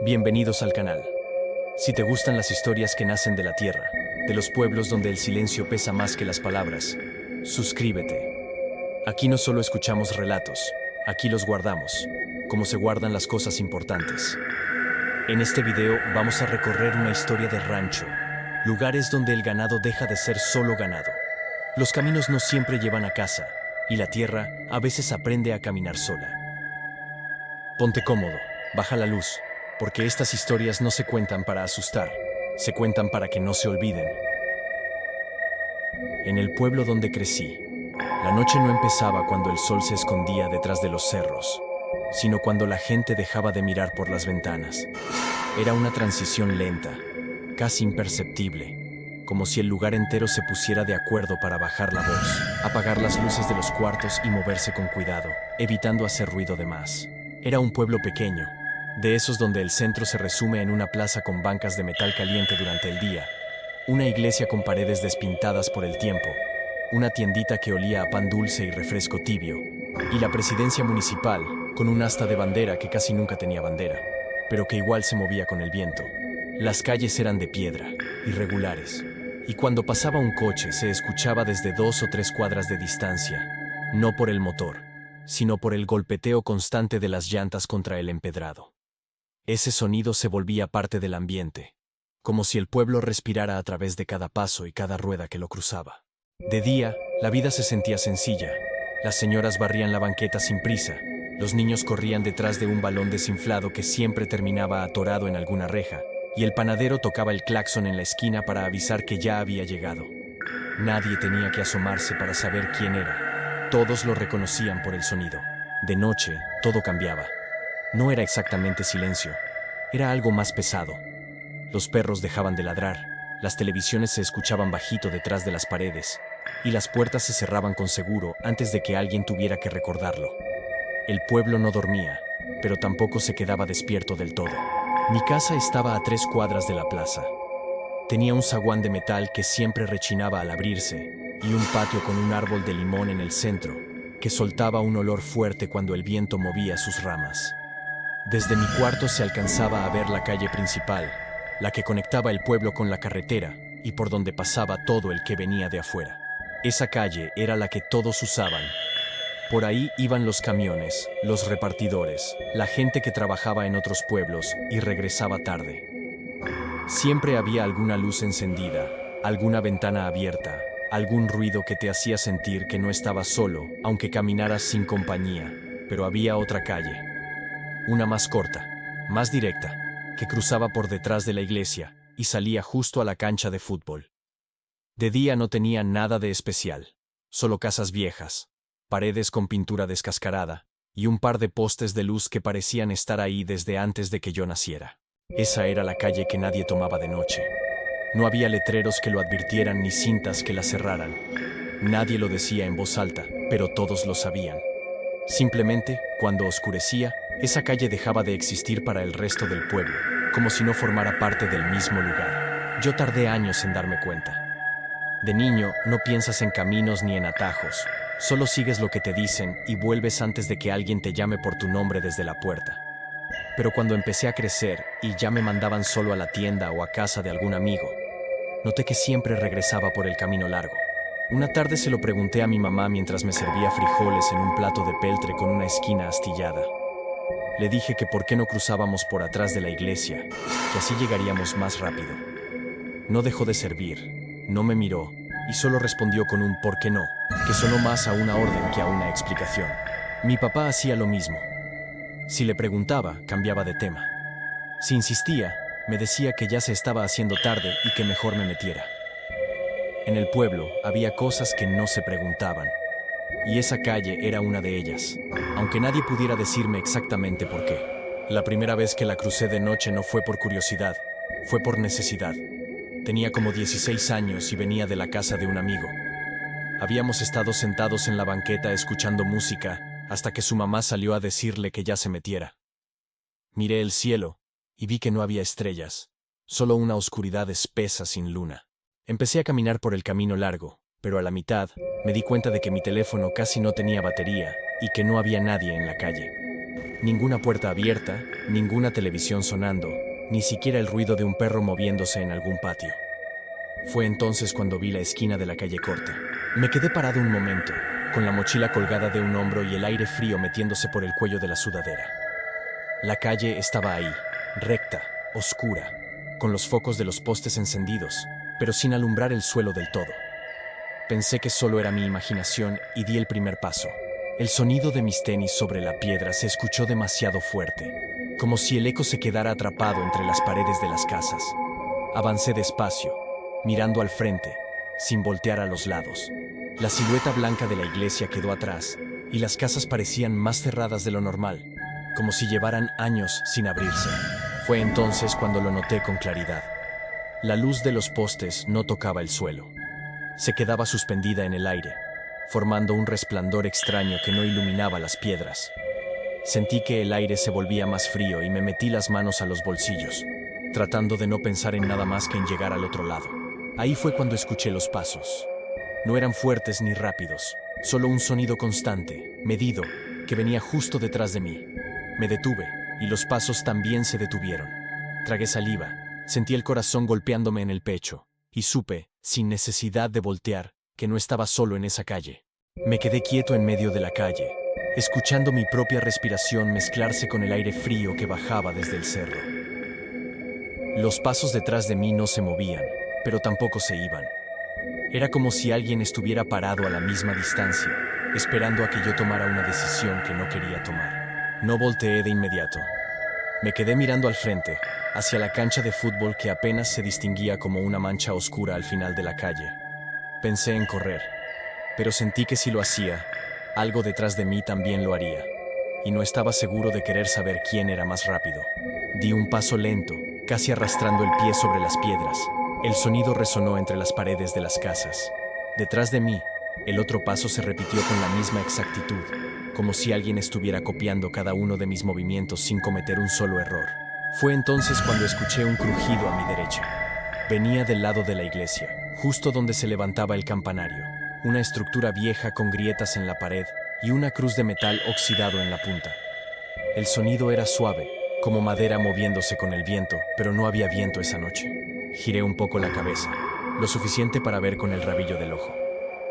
Bienvenidos al canal. Si te gustan las historias que nacen de la tierra, de los pueblos donde el silencio pesa más que las palabras, suscríbete. Aquí no solo escuchamos relatos, aquí los guardamos, como se guardan las cosas importantes. En este video vamos a recorrer una historia de rancho, lugares donde el ganado deja de ser solo ganado. Los caminos no siempre llevan a casa, y la tierra a veces aprende a caminar sola. Ponte cómodo, baja la luz, porque estas historias no se cuentan para asustar, se cuentan para que no se olviden. En el pueblo donde crecí, la noche no empezaba cuando el sol se escondía detrás de los cerros, sino cuando la gente dejaba de mirar por las ventanas. Era una transición lenta, casi imperceptible, como si el lugar entero se pusiera de acuerdo para bajar la voz, apagar las luces de los cuartos y moverse con cuidado, evitando hacer ruido de más. Era un pueblo pequeño, de esos donde el centro se resume en una plaza con bancas de metal caliente durante el día, una iglesia con paredes despintadas por el tiempo, una tiendita que olía a pan dulce y refresco tibio, y la presidencia municipal, con un asta de bandera que casi nunca tenía bandera, pero que igual se movía con el viento. Las calles eran de piedra, irregulares, y cuando pasaba un coche se escuchaba desde 2 o 3 cuadras de distancia, no por el motor, sino por el golpeteo constante de las llantas contra el empedrado. Ese sonido se volvía parte del ambiente, como si el pueblo respirara a través de cada paso y cada rueda que lo cruzaba. De día, la vida se sentía sencilla. Las señoras barrían la banqueta sin prisa, los niños corrían detrás de un balón desinflado que siempre terminaba atorado en alguna reja, y el panadero tocaba el claxon en la esquina para avisar que ya había llegado. Nadie tenía que asomarse para saber quién era. Todos lo reconocían por el sonido. De noche, todo cambiaba. No era exactamente silencio, era algo más pesado. Los perros dejaban de ladrar, las televisiones se escuchaban bajito detrás de las paredes, y las puertas se cerraban con seguro antes de que alguien tuviera que recordarlo. El pueblo no dormía, pero tampoco se quedaba despierto del todo. Mi casa estaba a 3 cuadras de la plaza. Tenía un zaguán de metal que siempre rechinaba al abrirse, y un patio con un árbol de limón en el centro, que soltaba un olor fuerte cuando el viento movía sus ramas. Desde mi cuarto se alcanzaba a ver la calle principal, la que conectaba el pueblo con la carretera, y por donde pasaba todo el que venía de afuera. Esa calle era la que todos usaban. Por ahí iban los camiones, los repartidores, la gente que trabajaba en otros pueblos y regresaba tarde. Siempre había alguna luz encendida, alguna ventana abierta, algún ruido que te hacía sentir que no estabas solo, aunque caminaras sin compañía, pero había otra calle. Una más corta, más directa, que cruzaba por detrás de la iglesia y salía justo a la cancha de fútbol. De día no tenía nada de especial, solo casas viejas, paredes con pintura descascarada y un par de postes de luz que parecían estar ahí desde antes de que yo naciera. Esa era la calle que nadie tomaba de noche. No había letreros que lo advirtieran ni cintas que la cerraran. Nadie lo decía en voz alta, pero todos lo sabían. Simplemente, cuando oscurecía, esa calle dejaba de existir para el resto del pueblo, como si no formara parte del mismo lugar. Yo tardé años en darme cuenta. De niño, no piensas en caminos ni en atajos, solo sigues lo que te dicen y vuelves antes de que alguien te llame por tu nombre desde la puerta. Pero cuando empecé a crecer y ya me mandaban solo a la tienda o a casa de algún amigo, noté que siempre regresaba por el camino largo. Una tarde se lo pregunté a mi mamá mientras me servía frijoles en un plato de peltre con una esquina astillada. Le dije que por qué no cruzábamos por atrás de la iglesia, que así llegaríamos más rápido. No dejó de servir, no me miró, y solo respondió con un ¿por qué no?, que sonó más a una orden que a una explicación. Mi papá hacía lo mismo. Si le preguntaba, cambiaba de tema. Si insistía, me decía que ya se estaba haciendo tarde y que mejor me metiera. En el pueblo había cosas que no se preguntaban, y esa calle era una de ellas, aunque nadie pudiera decirme exactamente por qué. La primera vez que la crucé de noche no fue por curiosidad, fue por necesidad. Tenía como 16 años y venía de la casa de un amigo. Habíamos estado sentados en la banqueta escuchando música hasta que su mamá salió a decirle que ya se metiera. Miré el cielo y vi que no había estrellas, solo una oscuridad espesa sin luna. Empecé a caminar por el camino largo, pero a la mitad me di cuenta de que mi teléfono casi no tenía batería y que no había nadie en la calle. Ninguna puerta abierta, ninguna televisión sonando, ni siquiera el ruido de un perro moviéndose en algún patio. Fue entonces cuando vi la esquina de la calle corta. Me quedé parado un momento, con la mochila colgada de un hombro y el aire frío metiéndose por el cuello de la sudadera. La calle estaba ahí, recta, oscura, con los focos de los postes encendidos, pero sin alumbrar el suelo del todo. Pensé que solo era mi imaginación y di el primer paso. El sonido de mis tenis sobre la piedra se escuchó demasiado fuerte, como si el eco se quedara atrapado entre las paredes de las casas. Avancé despacio, mirando al frente, sin voltear a los lados. La silueta blanca de la iglesia quedó atrás, y las casas parecían más cerradas de lo normal, como si llevaran años sin abrirse. Fue entonces cuando lo noté con claridad. La luz de los postes no tocaba el suelo. Se quedaba suspendida en el aire, formando un resplandor extraño que no iluminaba las piedras. Sentí que el aire se volvía más frío y me metí las manos a los bolsillos, tratando de no pensar en nada más que en llegar al otro lado. Ahí fue cuando escuché los pasos. No eran fuertes ni rápidos, solo un sonido constante, medido, que venía justo detrás de mí. Me detuve, y los pasos también se detuvieron. Tragué saliva, sentí el corazón golpeándome en el pecho, y supe, sin necesidad de voltear, que no estaba solo en esa calle. Me quedé quieto en medio de la calle, escuchando mi propia respiración mezclarse con el aire frío que bajaba desde el cerro. Los pasos detrás de mí no se movían, pero tampoco se iban. Era como si alguien estuviera parado a la misma distancia, esperando a que yo tomara una decisión que no quería tomar. No volteé de inmediato. Me quedé mirando al frente, hacia la cancha de fútbol que apenas se distinguía como una mancha oscura al final de la calle. Pensé en correr, pero sentí que si lo hacía, algo detrás de mí también lo haría, y no estaba seguro de querer saber quién era más rápido. Di un paso lento, casi arrastrando el pie sobre las piedras. El sonido resonó entre las paredes de las casas. Detrás de mí, el otro paso se repitió con la misma exactitud, como si alguien estuviera copiando cada uno de mis movimientos sin cometer un solo error. Fue entonces cuando escuché un crujido a mi derecha. Venía del lado de la iglesia, justo donde se levantaba el campanario, una estructura vieja con grietas en la pared y una cruz de metal oxidado en la punta. El sonido era suave, como madera moviéndose con el viento, pero no había viento esa noche. Giré un poco la cabeza, lo suficiente para ver con el rabillo del ojo.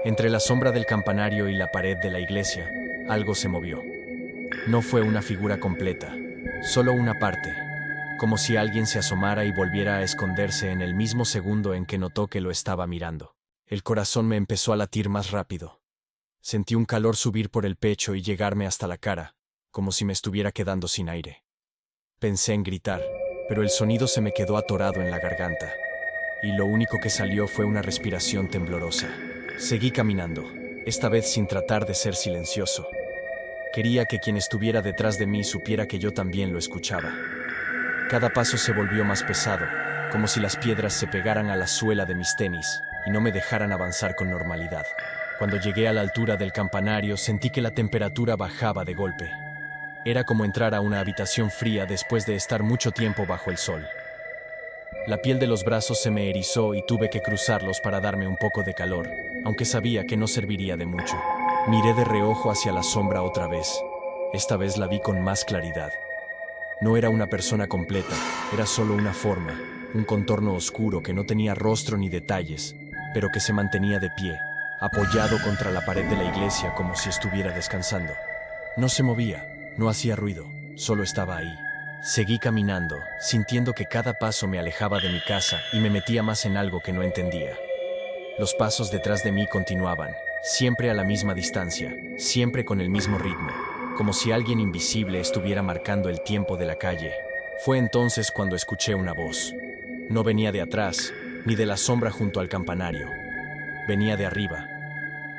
Entre la sombra del campanario y la pared de la iglesia, algo se movió. No fue una figura completa, solo una parte, como si alguien se asomara y volviera a esconderse en el mismo segundo en que notó que lo estaba mirando. El corazón me empezó a latir más rápido. Sentí un calor subir por el pecho y llegarme hasta la cara, como si me estuviera quedando sin aire. Pensé en gritar, pero el sonido se me quedó atorado en la garganta, y lo único que salió fue una respiración temblorosa. Seguí caminando, esta vez sin tratar de ser silencioso. Quería que quien estuviera detrás de mí supiera que yo también lo escuchaba. Cada paso se volvió más pesado, como si las piedras se pegaran a la suela de mis tenis y no me dejaran avanzar con normalidad. Cuando llegué a la altura del campanario, sentí que la temperatura bajaba de golpe. Era como entrar a una habitación fría después de estar mucho tiempo bajo el sol. La piel de los brazos se me erizó y tuve que cruzarlos para darme un poco de calor, aunque sabía que no serviría de mucho. Miré de reojo hacia la sombra otra vez. Esta vez la vi con más claridad. No era una persona completa, era solo una forma, un contorno oscuro que no tenía rostro ni detalles, pero que se mantenía de pie, apoyado contra la pared de la iglesia como si estuviera descansando. No se movía, no hacía ruido, solo estaba ahí. Seguí caminando, sintiendo que cada paso me alejaba de mi casa y me metía más en algo que no entendía. Los pasos detrás de mí continuaban, siempre a la misma distancia, siempre con el mismo ritmo, como si alguien invisible estuviera marcando el tiempo de la calle. Fue entonces cuando escuché una voz. No venía de atrás, ni de la sombra junto al campanario. Venía de arriba,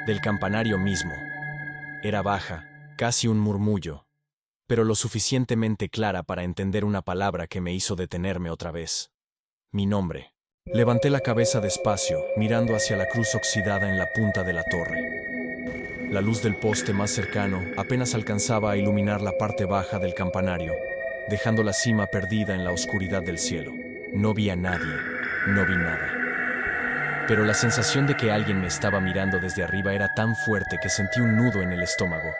del campanario mismo. Era baja, casi un murmullo, pero lo suficientemente clara para entender una palabra que me hizo detenerme otra vez. Mi nombre. Levanté la cabeza despacio, mirando hacia la cruz oxidada en la punta de la torre. La luz del poste más cercano apenas alcanzaba a iluminar la parte baja del campanario, dejando la cima perdida en la oscuridad del cielo. No vi a nadie, no vi nada. Pero la sensación de que alguien me estaba mirando desde arriba era tan fuerte que sentí un nudo en el estómago.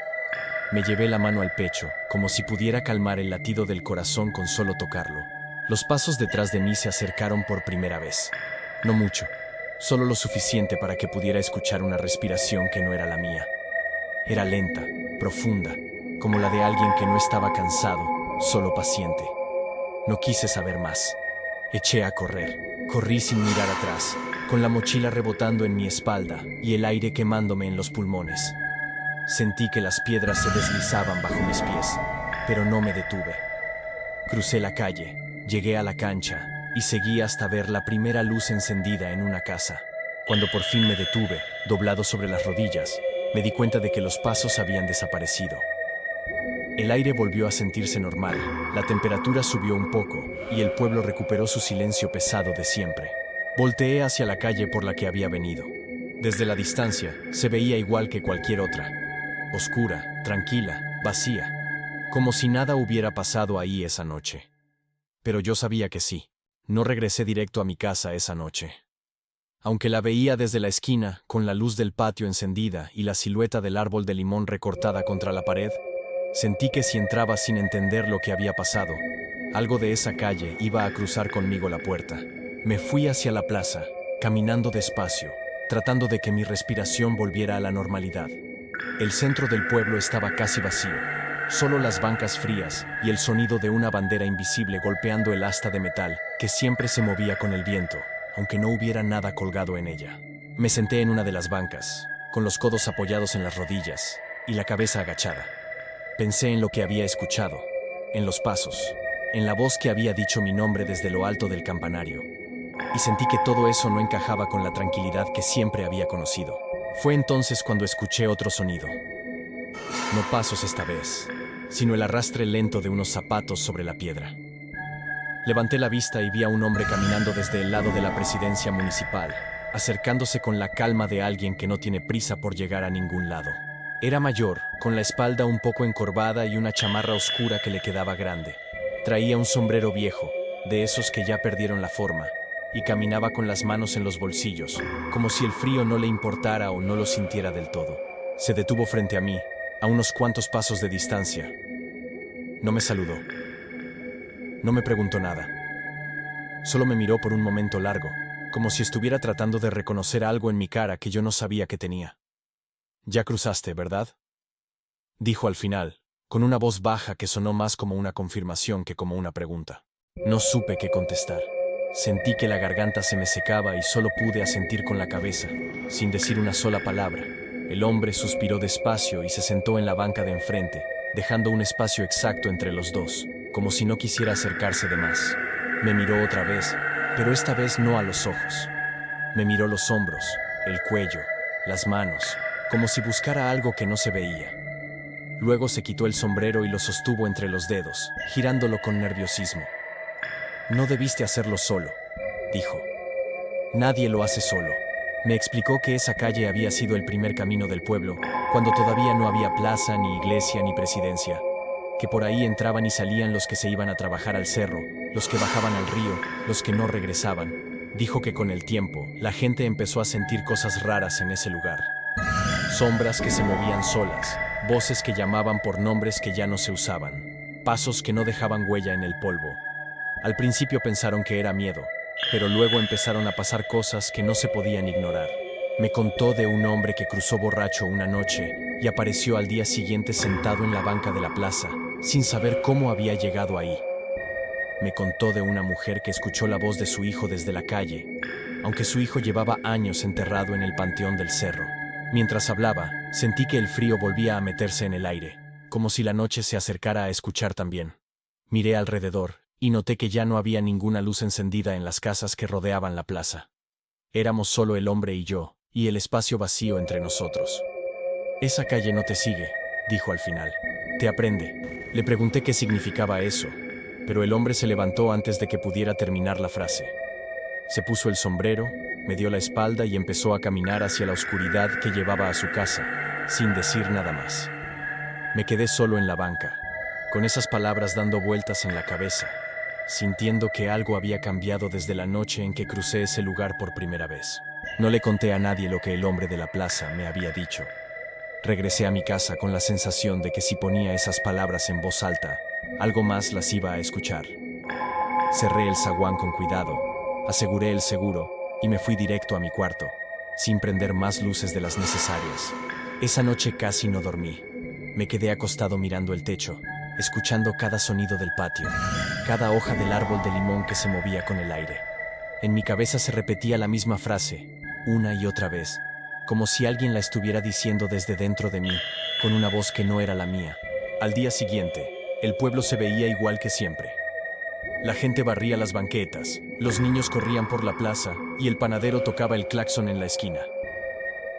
Me llevé la mano al pecho, como si pudiera calmar el latido del corazón con solo tocarlo. Los pasos detrás de mí se acercaron por primera vez. No mucho, solo lo suficiente para que pudiera escuchar una respiración que no era la mía. Era lenta, profunda, como la de alguien que no estaba cansado, solo paciente. No quise saber más. Eché a correr. Corrí sin mirar atrás, con la mochila rebotando en mi espalda y el aire quemándome en los pulmones. Sentí que las piedras se deslizaban bajo mis pies, pero no me detuve. Crucé la calle, llegué a la cancha y seguí hasta ver la primera luz encendida en una casa. Cuando por fin me detuve, doblado sobre las rodillas, me di cuenta de que los pasos habían desaparecido. El aire volvió a sentirse normal, la temperatura subió un poco y el pueblo recuperó su silencio pesado de siempre. Volteé hacia la calle por la que había venido. Desde la distancia, se veía igual que cualquier otra. Oscura, tranquila, vacía. Como si nada hubiera pasado ahí esa noche. Pero yo sabía que sí. No regresé directo a mi casa esa noche. Aunque la veía desde la esquina, con la luz del patio encendida y la silueta del árbol de limón recortada contra la pared, sentí que si entraba sin entender lo que había pasado, algo de esa calle iba a cruzar conmigo la puerta. Me fui hacia la plaza, caminando despacio, tratando de que mi respiración volviera a la normalidad. El centro del pueblo estaba casi vacío, solo las bancas frías y el sonido de una bandera invisible golpeando el asta de metal que siempre se movía con el viento, aunque no hubiera nada colgado en ella. Me senté en una de las bancas, con los codos apoyados en las rodillas y la cabeza agachada. Pensé en lo que había escuchado, en los pasos, en la voz que había dicho mi nombre desde lo alto del campanario. Y sentí que todo eso no encajaba con la tranquilidad que siempre había conocido. Fue entonces cuando escuché otro sonido. No pasos esta vez, sino el arrastre lento de unos zapatos sobre la piedra. Levanté la vista y vi a un hombre caminando desde el lado de la presidencia municipal, acercándose con la calma de alguien que no tiene prisa por llegar a ningún lado. Era mayor, con la espalda un poco encorvada y una chamarra oscura que le quedaba grande. Traía un sombrero viejo, de esos que ya perdieron la forma, y caminaba con las manos en los bolsillos, como si el frío no le importara o no lo sintiera del todo. Se detuvo frente a mí, a unos cuantos pasos de distancia. No me saludó. No me preguntó nada. Solo me miró por un momento largo, como si estuviera tratando de reconocer algo en mi cara que yo no sabía que tenía. «Ya cruzaste, ¿verdad?», dijo al final, con una voz baja que sonó más como una confirmación que como una pregunta. No supe qué contestar. Sentí que la garganta se me secaba y solo pude asentir con la cabeza, sin decir una sola palabra. El hombre suspiró despacio y se sentó en la banca de enfrente, dejando un espacio exacto entre los dos, como si no quisiera acercarse de más. Me miró otra vez, pero esta vez no a los ojos. Me miró los hombros, el cuello, las manos, como si buscara algo que no se veía. Luego se quitó el sombrero y lo sostuvo entre los dedos, girándolo con nerviosismo. «No debiste hacerlo solo», dijo. «Nadie lo hace solo». Me explicó que esa calle había sido el primer camino del pueblo, cuando todavía no había plaza, ni iglesia, ni presidencia. Que por ahí entraban y salían los que se iban a trabajar al cerro, los que bajaban al río, los que no regresaban. Dijo que con el tiempo, la gente empezó a sentir cosas raras en ese lugar. Sombras que se movían solas, voces que llamaban por nombres que ya no se usaban, pasos que no dejaban huella en el polvo. Al principio pensaron que era miedo, pero luego empezaron a pasar cosas que no se podían ignorar. Me contó de un hombre que cruzó borracho una noche y apareció al día siguiente sentado en la banca de la plaza, sin saber cómo había llegado ahí. Me contó de una mujer que escuchó la voz de su hijo desde la calle, aunque su hijo llevaba años enterrado en el panteón del cerro. Mientras hablaba, sentí que el frío volvía a meterse en el aire, como si la noche se acercara a escuchar también. Miré alrededor y noté que ya no había ninguna luz encendida en las casas que rodeaban la plaza. Éramos solo el hombre y yo, y el espacio vacío entre nosotros. «Esa calle no te sigue», dijo al final. «Te aprende». Le pregunté qué significaba eso, pero el hombre se levantó antes de que pudiera terminar la frase. Se puso el sombrero, me dio la espalda y empezó a caminar hacia la oscuridad que llevaba a su casa, sin decir nada más. Me quedé solo en la banca, con esas palabras dando vueltas en la cabeza, sintiendo que algo había cambiado desde la noche en que crucé ese lugar por primera vez. No le conté a nadie lo que el hombre de la plaza me había dicho. Regresé a mi casa con la sensación de que si ponía esas palabras en voz alta, algo más las iba a escuchar. Cerré el zaguán con cuidado, aseguré el seguro y me fui directo a mi cuarto, sin prender más luces de las necesarias. Esa noche casi no dormí. Me quedé acostado mirando el techo, escuchando cada sonido del patio, cada hoja del árbol de limón que se movía con el aire. En mi cabeza se repetía la misma frase, una y otra vez, como si alguien la estuviera diciendo desde dentro de mí, con una voz que no era la mía. Al día siguiente, el pueblo se veía igual que siempre. La gente barría las banquetas, los niños corrían por la plaza y el panadero tocaba el claxon en la esquina.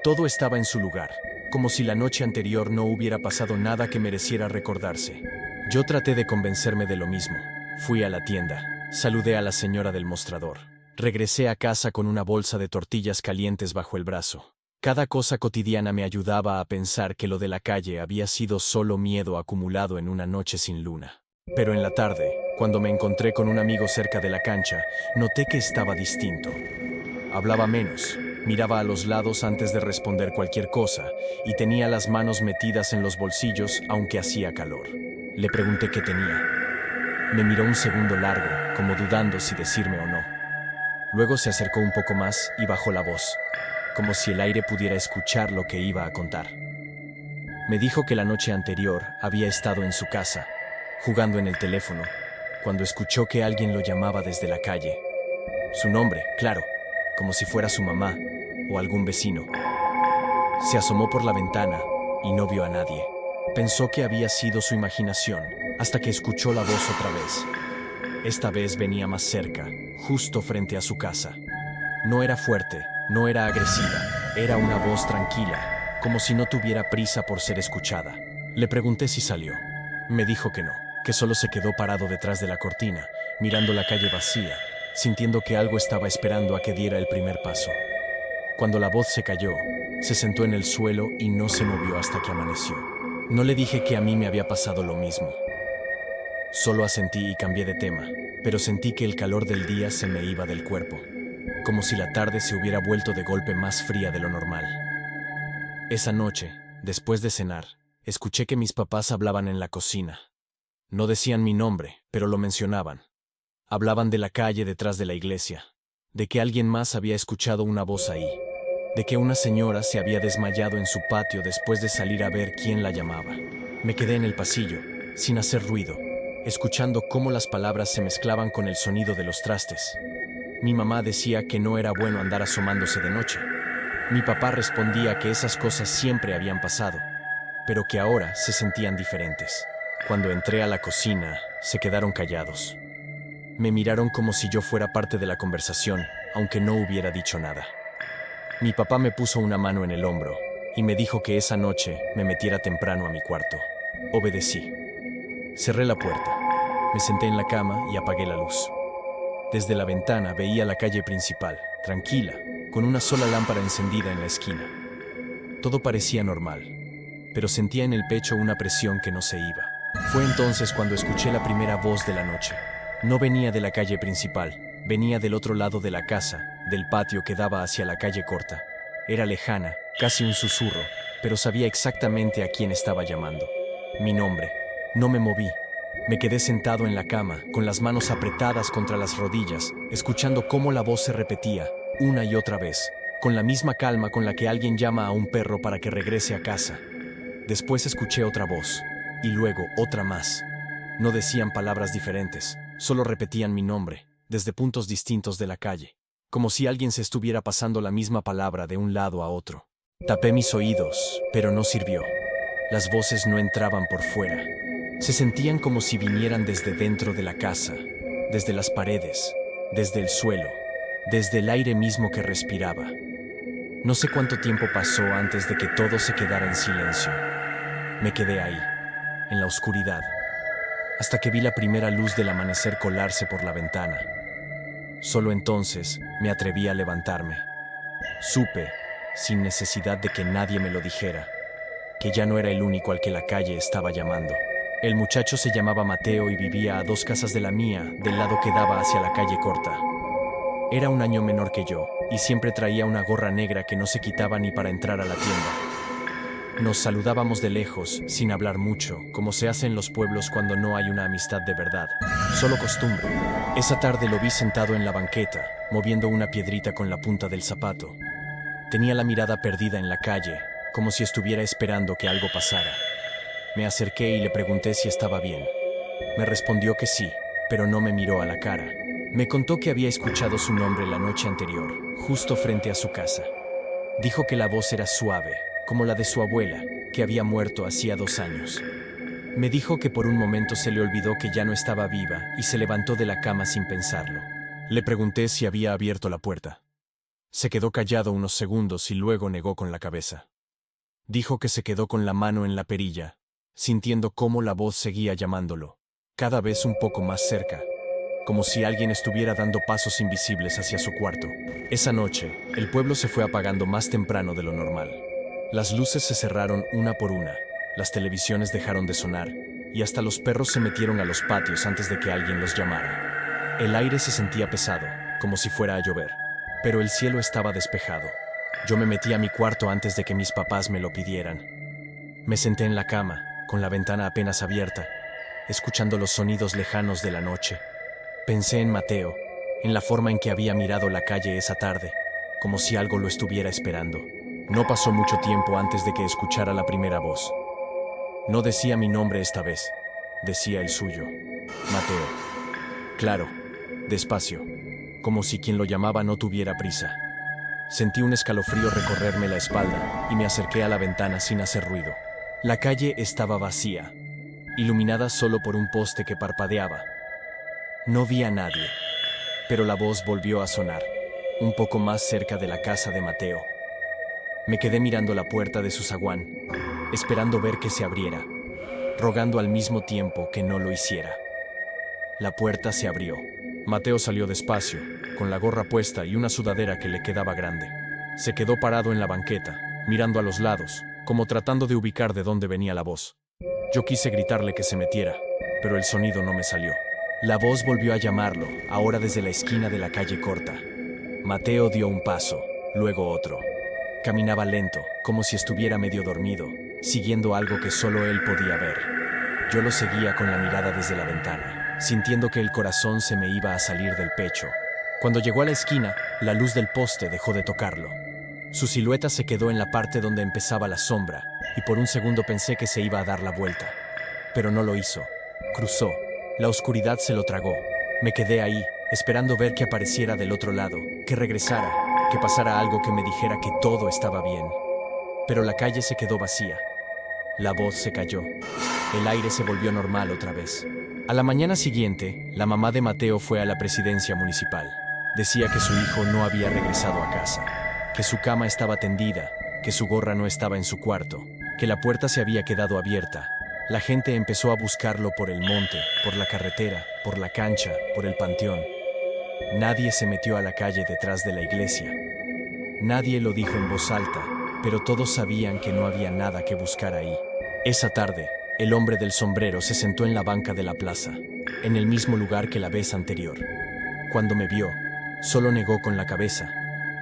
Todo estaba en su lugar, como si la noche anterior no hubiera pasado nada que mereciera recordarse. Yo traté de convencerme de lo mismo. Fui a la tienda, saludé a la señora del mostrador. Regresé a casa con una bolsa de tortillas calientes bajo el brazo. Cada cosa cotidiana me ayudaba a pensar que lo de la calle había sido solo miedo acumulado en una noche sin luna. Pero en la tarde, cuando me encontré con un amigo cerca de la cancha, noté que estaba distinto. Hablaba menos, miraba a los lados antes de responder cualquier cosa y tenía las manos metidas en los bolsillos aunque hacía calor. Le pregunté qué tenía. Me miró un segundo largo, como dudando si decirme o no. Luego se acercó un poco más y bajó la voz, como si el aire pudiera escuchar lo que iba a contar. Me dijo que la noche anterior había estado en su casa, jugando en el teléfono, cuando escuchó que alguien lo llamaba desde la calle. Su nombre, claro, como si fuera su mamá o algún vecino. Se asomó por la ventana y no vio a nadie. Pensó que había sido su imaginación, hasta que escuchó la voz otra vez. Esta vez venía más cerca, justo frente a su casa. No era fuerte, no era agresiva, era una voz tranquila, como si no tuviera prisa por ser escuchada. Le pregunté si salió. Me dijo que no, que solo se quedó parado detrás de la cortina, mirando la calle vacía, sintiendo que algo estaba esperando a que diera el primer paso. Cuando la voz se calló, se sentó en el suelo y no se movió hasta que amaneció. No le dije que a mí me había pasado lo mismo. Solo asentí y cambié de tema, pero sentí que el calor del día se me iba del cuerpo, como si la tarde se hubiera vuelto de golpe más fría de lo normal. Esa noche, después de cenar, escuché que mis papás hablaban en la cocina. No decían mi nombre, pero lo mencionaban. Hablaban de la calle detrás de la iglesia, de que alguien más había escuchado una voz ahí, de que una señora se había desmayado en su patio después de salir a ver quién la llamaba. Me quedé en el pasillo, sin hacer ruido, escuchando cómo las palabras se mezclaban con el sonido de los trastes. Mi mamá decía que no era bueno andar asomándose de noche. Mi papá respondía que esas cosas siempre habían pasado, pero que ahora se sentían diferentes. Cuando entré a la cocina, se quedaron callados. Me miraron como si yo fuera parte de la conversación, aunque no hubiera dicho nada. Mi papá me puso una mano en el hombro y me dijo que esa noche me metiera temprano a mi cuarto. Obedecí. Cerré la puerta, me senté en la cama y apagué la luz. Desde la ventana veía la calle principal, tranquila, con una sola lámpara encendida en la esquina. Todo parecía normal, pero sentía en el pecho una presión que no se iba. Fue entonces cuando escuché la primera voz de la noche. No venía de la calle principal, venía del otro lado de la casa, del patio que daba hacia la calle corta. Era lejana, casi un susurro, pero sabía exactamente a quién estaba llamando. Mi nombre. No me moví. Me quedé sentado en la cama, con las manos apretadas contra las rodillas, escuchando cómo la voz se repetía, una y otra vez, con la misma calma con la que alguien llama a un perro para que regrese a casa. Después escuché otra voz, y luego otra más. No decían palabras diferentes, solo repetían mi nombre, desde puntos distintos de la calle, como si alguien se estuviera pasando la misma palabra de un lado a otro. Tapé mis oídos, pero no sirvió. Las voces no entraban por fuera. Se sentían como si vinieran desde dentro de la casa, desde las paredes, desde el suelo, desde el aire mismo que respiraba. No sé cuánto tiempo pasó antes de que todo se quedara en silencio. Me quedé ahí, en la oscuridad, hasta que vi la primera luz del amanecer colarse por la ventana. Solo entonces me atreví a levantarme. Supe, sin necesidad de que nadie me lo dijera, que ya no era el único al que la calle estaba llamando. El muchacho se llamaba Mateo y vivía a 2 casas de la mía, del lado que daba hacia la calle corta. Era un año menor que yo, y siempre traía una gorra negra que no se quitaba ni para entrar a la tienda. Nos saludábamos de lejos, sin hablar mucho, como se hace en los pueblos cuando no hay una amistad de verdad. Solo costumbre. Esa tarde lo vi sentado en la banqueta, moviendo una piedrita con la punta del zapato. Tenía la mirada perdida en la calle, como si estuviera esperando que algo pasara. Me acerqué y le pregunté si estaba bien. Me respondió que sí, pero no me miró a la cara. Me contó que había escuchado su nombre la noche anterior, justo frente a su casa. Dijo que la voz era suave, como la de su abuela, que había muerto hacía 2 años. Me dijo que por un momento se le olvidó que ya no estaba viva y se levantó de la cama sin pensarlo. Le pregunté si había abierto la puerta. Se quedó callado unos segundos y luego negó con la cabeza. Dijo que se quedó con la mano en la perilla, sintiendo cómo la voz seguía llamándolo, cada vez un poco más cerca, como si alguien estuviera dando pasos invisibles hacia su cuarto. Esa noche, el pueblo se fue apagando más temprano de lo normal. Las luces se cerraron una por una, las televisiones dejaron de sonar, y hasta los perros se metieron a los patios antes de que alguien los llamara. El aire se sentía pesado, como si fuera a llover, pero el cielo estaba despejado. Yo me metí a mi cuarto antes de que mis papás me lo pidieran. Me senté en la cama, con la ventana apenas abierta, escuchando los sonidos lejanos de la noche. Pensé en Mateo, en la forma en que había mirado la calle esa tarde, como si algo lo estuviera esperando. No pasó mucho tiempo antes de que escuchara la primera voz. No decía mi nombre esta vez, decía el suyo. Mateo. Claro, despacio, como si quien lo llamaba no tuviera prisa. Sentí un escalofrío recorrerme la espalda y me acerqué a la ventana sin hacer ruido. La calle estaba vacía, iluminada solo por un poste que parpadeaba. No vi a nadie, pero la voz volvió a sonar, un poco más cerca de la casa de Mateo. Me quedé mirando la puerta de su zaguán, esperando ver que se abriera, rogando al mismo tiempo que no lo hiciera. La puerta se abrió. Mateo salió despacio, con la gorra puesta y una sudadera que le quedaba grande. Se quedó parado en la banqueta, mirando a los lados, como tratando de ubicar de dónde venía la voz. Yo quise gritarle que se metiera, pero el sonido no me salió. La voz volvió a llamarlo, ahora desde la esquina de la calle corta. Mateo dio un paso, luego otro. Caminaba lento, como si estuviera medio dormido, siguiendo algo que solo él podía ver. Yo lo seguía con la mirada desde la ventana, sintiendo que el corazón se me iba a salir del pecho. Cuando llegó a la esquina, la luz del poste dejó de tocarlo. Su silueta se quedó en la parte donde empezaba la sombra, y por un segundo pensé que se iba a dar la vuelta. Pero no lo hizo. Cruzó. La oscuridad se lo tragó. Me quedé ahí, esperando ver que apareciera del otro lado, que regresara, que pasara algo que me dijera que todo estaba bien. Pero la calle se quedó vacía. La voz se cayó. El aire se volvió normal otra vez. A la mañana siguiente, la mamá de Mateo fue a la presidencia municipal. Decía que su hijo no había regresado a casa, que su cama estaba tendida, que su gorra no estaba en su cuarto, que la puerta se había quedado abierta. La gente empezó a buscarlo por el monte, por la carretera, por la cancha, por el panteón. Nadie se metió a la calle detrás de la iglesia. Nadie lo dijo en voz alta, pero todos sabían que no había nada que buscar ahí. Esa tarde, el hombre del sombrero se sentó en la banca de la plaza, en el mismo lugar que la vez anterior. Cuando me vio, solo negó con la cabeza,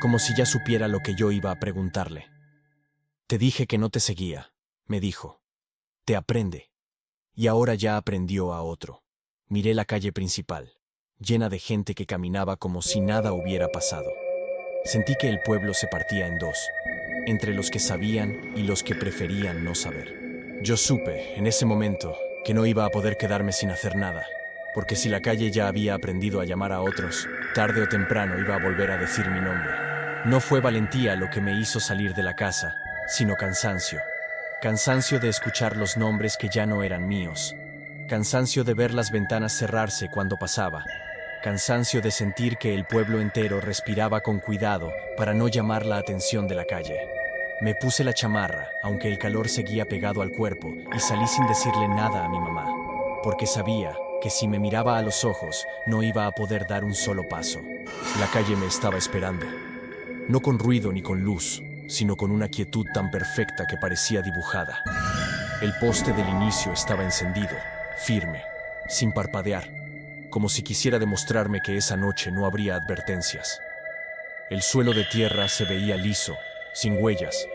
como si ya supiera lo que yo iba a preguntarle. Te dije que no te seguía, me dijo. Te aprende. Y ahora ya aprendió a otro. Miré la calle principal, llena de gente que caminaba como si nada hubiera pasado. Sentí que el pueblo se partía en dos, entre los que sabían y los que preferían no saber. Yo supe, en ese momento, que no iba a poder quedarme sin hacer nada, porque si la calle ya había aprendido a llamar a otros, tarde o temprano iba a volver a decir mi nombre. No fue valentía lo que me hizo salir de la casa, sino cansancio. Cansancio de escuchar los nombres que ya no eran míos. Cansancio de ver las ventanas cerrarse cuando pasaba. Cansancio de sentir que el pueblo entero respiraba con cuidado para no llamar la atención de la calle. Me puse la chamarra, aunque el calor seguía pegado al cuerpo, y salí sin decirle nada a mi mamá, porque sabía que si me miraba a los ojos no iba a poder dar un solo paso. La calle me estaba esperando, no con ruido ni con luz, sino con una quietud tan perfecta que parecía dibujada. El poste del inicio estaba encendido, firme, sin parpadear, como si quisiera demostrarme que esa noche no habría advertencias. El suelo de tierra se veía liso, sin huellas,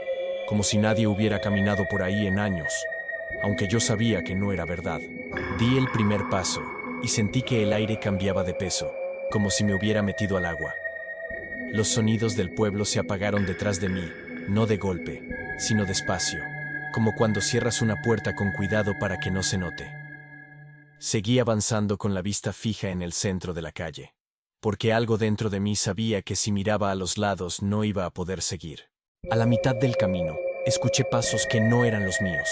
como si nadie hubiera caminado por ahí en años, aunque yo sabía que no era verdad. Di el primer paso y sentí que el aire cambiaba de peso, como si me hubiera metido al agua. Los sonidos del pueblo se apagaron detrás de mí, no de golpe, sino despacio, como cuando cierras una puerta con cuidado para que no se note. Seguí avanzando con la vista fija en el centro de la calle, porque algo dentro de mí sabía que si miraba a los lados no iba a poder seguir. A la mitad del camino, escuché pasos que no eran los míos.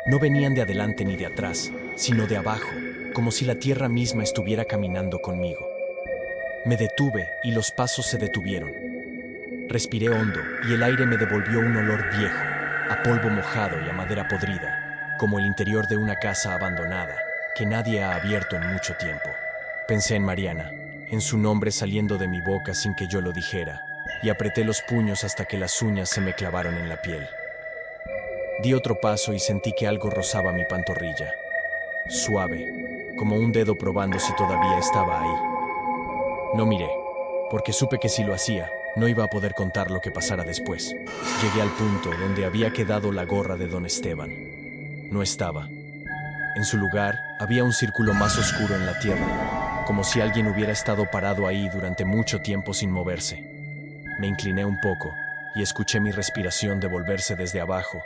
No venían de adelante ni de atrás, sino de abajo, como si la tierra misma estuviera caminando conmigo. Me detuve y los pasos se detuvieron. Respiré hondo y el aire me devolvió un olor viejo, a polvo mojado y a madera podrida, como el interior de una casa abandonada, que nadie ha abierto en mucho tiempo. Pensé en Mariana, en su nombre saliendo de mi boca sin que yo lo dijera, y apreté los puños hasta que las uñas se me clavaron en la piel. Di otro paso y sentí que algo rozaba mi pantorrilla, suave, como un dedo probando si todavía estaba ahí. No miré, porque supe que si lo hacía, no iba a poder contar lo que pasara después. Llegué al punto donde había quedado la gorra de don Esteban. No estaba. En su lugar, había un círculo más oscuro en la tierra, como si alguien hubiera estado parado ahí durante mucho tiempo sin moverse. Me incliné un poco y escuché mi respiración devolverse desde abajo,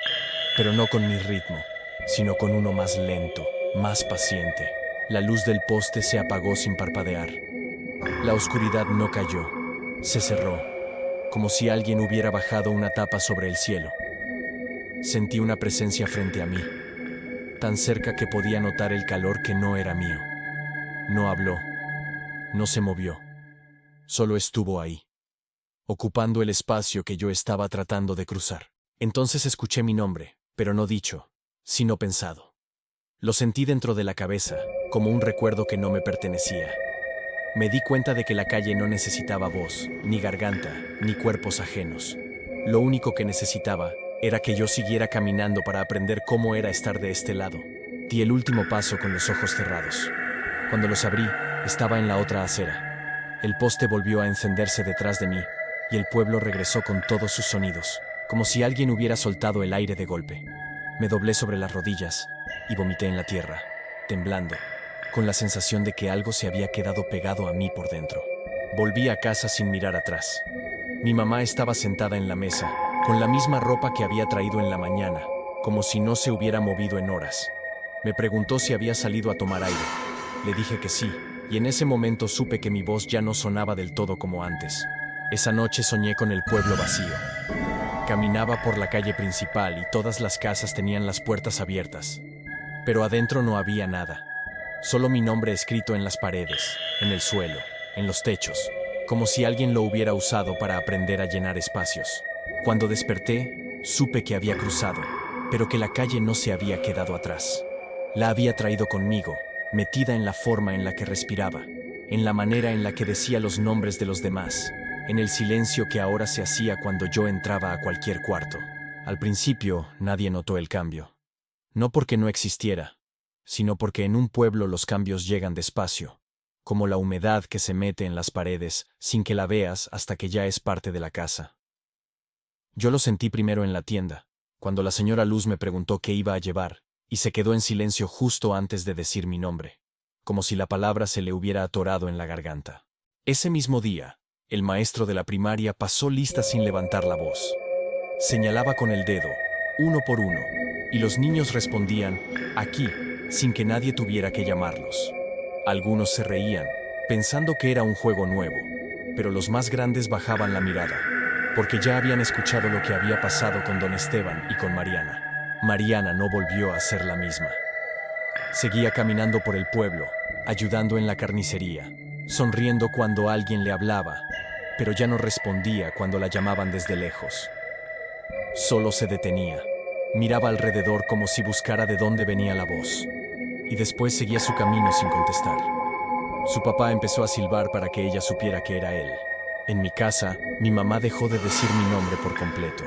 pero no con mi ritmo, sino con uno más lento, más paciente. La luz del poste se apagó sin parpadear. La oscuridad no cayó, se cerró, como si alguien hubiera bajado una tapa sobre el cielo. Sentí una presencia frente a mí, tan cerca que podía notar el calor que no era mío. No habló, no se movió, solo estuvo ahí, ocupando el espacio que yo estaba tratando de cruzar. Entonces escuché mi nombre, pero no dicho, sino pensado. Lo sentí dentro de la cabeza, como un recuerdo que no me pertenecía. Me di cuenta de que la calle no necesitaba voz, ni garganta, ni cuerpos ajenos. Lo único que necesitaba era que yo siguiera caminando para aprender cómo era estar de este lado. Di el último paso con los ojos cerrados. Cuando los abrí, estaba en la otra acera. El poste volvió a encenderse detrás de mí, y el pueblo regresó con todos sus sonidos, como si alguien hubiera soltado el aire de golpe. Me doblé sobre las rodillas y vomité en la tierra, temblando, con la sensación de que algo se había quedado pegado a mí por dentro. Volví a casa sin mirar atrás. Mi mamá estaba sentada en la mesa, con la misma ropa que había traído en la mañana, como si no se hubiera movido en horas. Me preguntó si había salido a tomar aire. Le dije que sí, y en ese momento supe que mi voz ya no sonaba del todo como antes. Esa noche soñé con el pueblo vacío. Caminaba por la calle principal y todas las casas tenían las puertas abiertas, pero adentro no había nada. Solo mi nombre escrito en las paredes, en el suelo, en los techos, como si alguien lo hubiera usado para aprender a llenar espacios. Cuando desperté, supe que había cruzado, pero que la calle no se había quedado atrás. La había traído conmigo, metida en la forma en la que respiraba, en la manera en la que decía los nombres de los demás, en el silencio que ahora se hacía cuando yo entraba a cualquier cuarto. Al principio, nadie notó el cambio. No porque no existiera, sino porque en un pueblo los cambios llegan despacio, como la humedad que se mete en las paredes sin que la veas hasta que ya es parte de la casa. Yo lo sentí primero en la tienda, cuando la señora Luz me preguntó qué iba a llevar, y se quedó en silencio justo antes de decir mi nombre, como si la palabra se le hubiera atorado en la garganta. Ese mismo día, el maestro de la primaria pasó lista sin levantar la voz. Señalaba con el dedo, uno por uno, y los niños respondían, aquí, sin que nadie tuviera que llamarlos. Algunos se reían, pensando que era un juego nuevo, pero los más grandes bajaban la mirada, porque ya habían escuchado lo que había pasado con don Esteban y con Mariana. Mariana no volvió a ser la misma. Seguía caminando por el pueblo, ayudando en la carnicería, sonriendo cuando alguien le hablaba, pero ya no respondía cuando la llamaban desde lejos. Solo se detenía, miraba alrededor como si buscara de dónde venía la voz, y después seguía su camino sin contestar. Su papá empezó a silbar para que ella supiera que era él. En mi casa, mi mamá dejó de decir mi nombre por completo.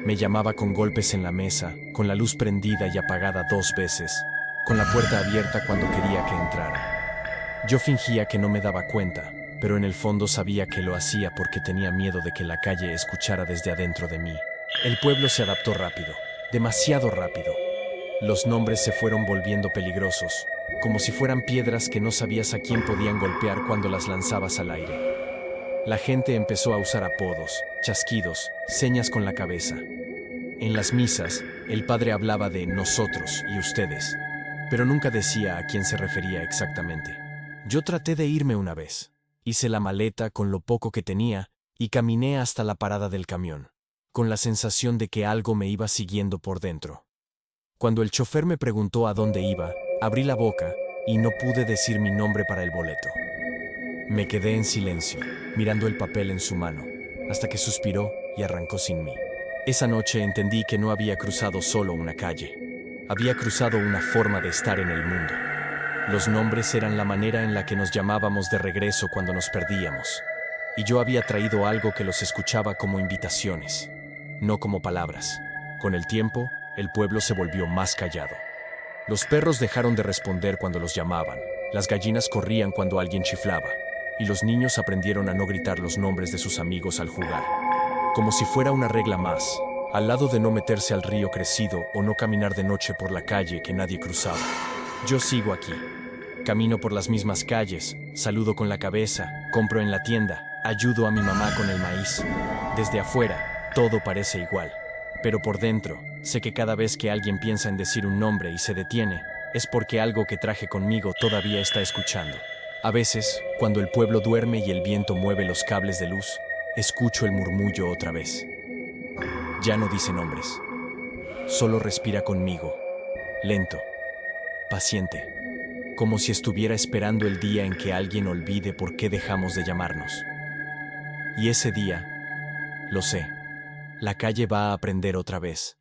Me llamaba con golpes en la mesa, con la luz prendida y apagada 2 veces, con la puerta abierta cuando quería que entrara. Yo fingía que no me daba cuenta, pero en el fondo sabía que lo hacía porque tenía miedo de que la calle escuchara desde adentro de mí. El pueblo se adaptó rápido, demasiado rápido. Los nombres se fueron volviendo peligrosos, como si fueran piedras que no sabías a quién podían golpear cuando las lanzabas al aire. La gente empezó a usar apodos, chasquidos, señas con la cabeza. En las misas, el padre hablaba de nosotros y ustedes, pero nunca decía a quién se refería exactamente. Yo traté de irme una vez. Hice la maleta con lo poco que tenía y caminé hasta la parada del camión, con la sensación de que algo me iba siguiendo por dentro. Cuando el chofer me preguntó a dónde iba, abrí la boca y no pude decir mi nombre para el boleto. Me quedé en silencio, mirando el papel en su mano, hasta que suspiró y arrancó sin mí. Esa noche entendí que no había cruzado solo una calle. Había cruzado una forma de estar en el mundo. Los nombres eran la manera en la que nos llamábamos de regreso cuando nos perdíamos. Y yo había traído algo que los escuchaba como invitaciones, no como palabras. Con el tiempo, el pueblo se volvió más callado. Los perros dejaron de responder cuando los llamaban, las gallinas corrían cuando alguien chiflaba, y los niños aprendieron a no gritar los nombres de sus amigos al jugar. Como si fuera una regla más, al lado de no meterse al río crecido o no caminar de noche por la calle que nadie cruzaba. Yo sigo aquí. Camino por las mismas calles, saludo con la cabeza, compro en la tienda, ayudo a mi mamá con el maíz. Desde afuera, todo parece igual. Pero por dentro, sé que cada vez que alguien piensa en decir un nombre y se detiene, es porque algo que traje conmigo todavía está escuchando. A veces, cuando el pueblo duerme y el viento mueve los cables de luz, escucho el murmullo otra vez. Ya no dice nombres. Solo respira conmigo, lento, paciente, como si estuviera esperando el día en que alguien olvide por qué dejamos de llamarnos. Y ese día, lo sé, la calle va a aprender otra vez.